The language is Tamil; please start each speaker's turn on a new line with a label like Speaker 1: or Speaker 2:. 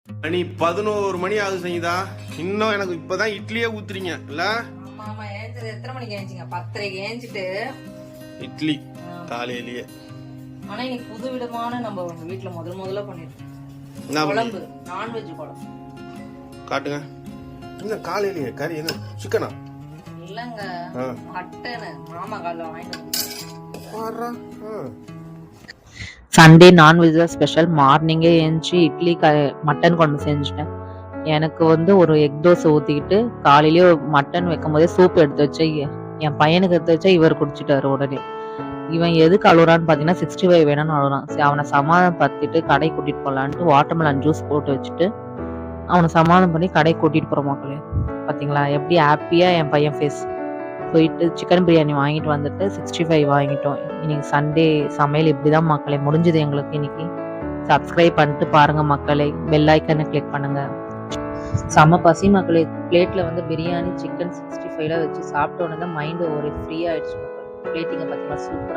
Speaker 1: மணி 11 மணி ஆகுது சங்கீதா. இன்னும் எனக்கு இப்பதான் இட்லியே ஊத்துறீங்க இல்ல?
Speaker 2: ஆமா ஏஞ்சது எத்தனை மணிக்கு ஏஞ்சிங்க? 10:30க்கு ஏஞ்சிட்டு
Speaker 1: இட்லி காலையிலேயே.
Speaker 2: ஆனா இன்னைக்கு புது விதமான நம்ம வீட்டுல முதல்ல பண்ணிருக்கோம். குழம்பு, நான்வெஜ் குழம்பு.
Speaker 1: காட்டுங்க. என்ன காலையிலேயே கறி? என்ன சிக்கனா?
Speaker 2: இல்லங்க, மட்டன். மாமா காலைல வாங்கிட்டு வந்து.
Speaker 3: சண்டே நான்வெஜ் தான் ஸ்பெஷல். மார்னிங்கே ஏஞ்சி இட்லி மட்டன் குழம்பு செஞ்சுட்டேன். எனக்கு வந்து ஒரு எக் தோசை ஊற்றிக்கிட்டு காலையிலேயே மட்டன் வைக்கும் போதே சூப் எடுத்து வச்சேன். என் பையனுக்கு எடுத்து வச்சா இவர் குடிச்சிட்டாரு உடனே. இவன் எதுக்கு அழுறான்னு பார்த்தீங்கன்னா 65 வேணும்னு அழுறான். சரி அவனை சமாதானப்படுத்திட்டு கடை கூட்டிகிட்டு போகலான்ட்டு வாட்டர்மெலன் ஜூஸ் போட்டு வச்சுட்டு அவனை சமாதானம் பண்ணி கடை கூட்டிகிட்டு போகிற மக்களே. பார்த்தீங்களா எப்படி ஹாப்பியாக என் பையன் ஃபேஸ். போயிட்டு சிக்கன் பிரியாணி வாங்கிட்டு வந்துட்டு 65 வாங்கிட்டோம். இன்னைக்கு சண்டே சமையல் இப்படி தான் மக்களே முடிஞ்சது எங்களுக்கு இன்னைக்கு. சப்ஸ்கிரைப் பண்ணிட்டு பாருங்க மக்களே, பெல் ஐக்கனை கிளிக் பண்ணுங்க. செம்ம பசி மக்களே. பிளேட்ல வந்து பிரியாணி சிக்கன் 65 வச்சு சாப்பிட்ட உடனே தான் மைண்டு ஒரு ஃப்ரீ ஆயிடுச்சு மக்களே. பிளேட்டிங்க பார்த்தீங்கன்னா சூப்பராக